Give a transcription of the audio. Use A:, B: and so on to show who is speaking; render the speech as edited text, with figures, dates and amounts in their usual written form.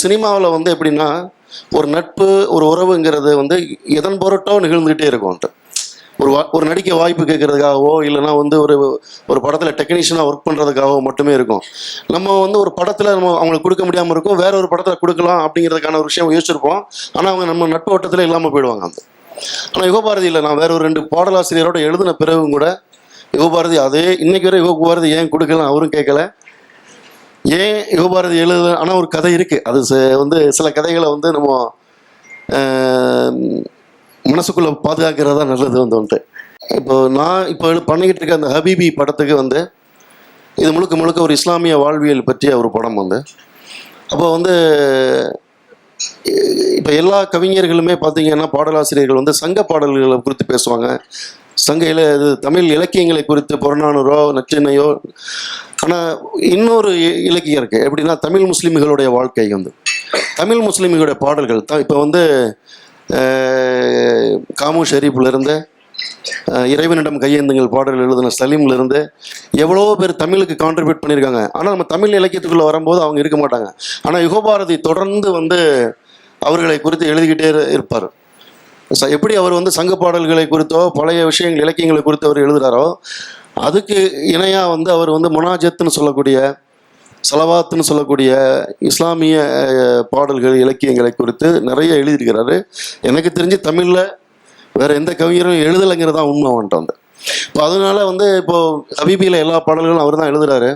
A: சினிமாவில் வந்து எப்படின்னா ஒரு நட்பு ஒரு உறவுங்கிறது வந்து எதன் பொருட்டோ நிகழ்ந்துக்கிட்டே இருக்கும். ஒரு நடிக்க வாய்ப்பு கேட்கறதுக்காகவோ இல்லைனா வந்து ஒரு படத்தில் டெக்னீஷியனாக ஒர்க் பண்ணுறதுக்காகவோ மட்டுமே இருக்கும். நம்ம வந்து ஒரு படத்தில் நம்ம அவங்களுக்கு கொடுக்க முடியாமல் இருக்கும், வேற ஒரு படத்தில் கொடுக்கலாம் அப்படிங்கிறதுக்கான ஒரு விஷயம் யோசிச்சிருப்போம். ஆனால் அவங்க நம்ம நட்பு வட்டத்தில் இல்லாமல் போயிடுவாங்க. ஆனால் யுகபாரதியில் நான் வேற ஒரு 2 பாடலாசிரியரோட எழுதின பிறகும் கூட யுகபாரதி அதே இன்னைக்கு வரை யுகபாரதி ஏன் கொடுக்கலாம் அவரும் கேட்கல. ஏன் யுகபாரதி எழுத ஆனால் ஒரு கதை இருக்குது. அது வந்து சில கதைகளை வந்து நம்ம மனசுக்குள்ளே பாதுகாக்கிறதா நல்லது வந்துட்டு. நான் பண்ணிக்கிட்டு இருக்க அந்த ஹபீபி படத்துக்கு வந்து இது முழுக்க முழுக்க ஒரு இஸ்லாமிய வாழ்வியல் பற்றிய ஒரு படம் வந்து. அப்போ வந்து இப்போ எல்லா கவிஞர்களுமே பார்த்தீங்கன்னா பாடலாசிரியர்கள் வந்து சங்க பாடல்களை குறித்து பேசுவாங்க, இது தமிழ் இலக்கியங்களை குறித்து புறநானூறோ நச்சினையோ. ஆனால் இன்னொரு இலக்கியம் இருக்குது, எப்படின்னா தமிழ் முஸ்லீம்களுடைய வாழ்க்கை வந்து தமிழ் முஸ்லீம்களுடைய பாடல்கள் தான். இப்போ வந்து காமு ஷெரீஃப்லேருந்து இறைவனிடம் கையேந்துங்கள் பாடல்கள் எழுதின சலீம்லேருந்து எவ்வளோ பேர் தமிழுக்கு கான்ட்ரிபியூட் பண்ணியிருக்காங்க. ஆனால் நம்ம தமிழ் இலக்கியத்துக்குள்ளே வரும்போது அவங்க இருக்க மாட்டாங்க. ஆனால் யுகபாரதி தொடர்ந்து வந்து அவர்களை குறித்து எழுதிக்கிட்டே இருப்பார். எப்படி அவர் வந்து சங்க பாடல்களை குறித்தோ பழைய விஷயங்கள் இலக்கியங்களை குறித்து அவர் எழுதுகிறாரோ அதுக்கு இணையாக வந்து அவர் வந்து முனாஜத்துன்னு சொல்லக்கூடிய சலவாத்துன்னு சொல்லக்கூடிய இஸ்லாமிய பாடல்கள் இலக்கியங்களை குறித்து நிறைய எழுதியிருக்கிறாரு. எனக்கு தெரிஞ்சு தமிழில் வேறு எந்த கவிஞரும் எழுதலைங்கிறது தான் உண்மை வந்துட்டு வந்து. இப்போ அதனால வந்து இப்போது ஹபீபியில் எல்லா பாடல்களும் அவர் தான் எழுதுகிறாரு.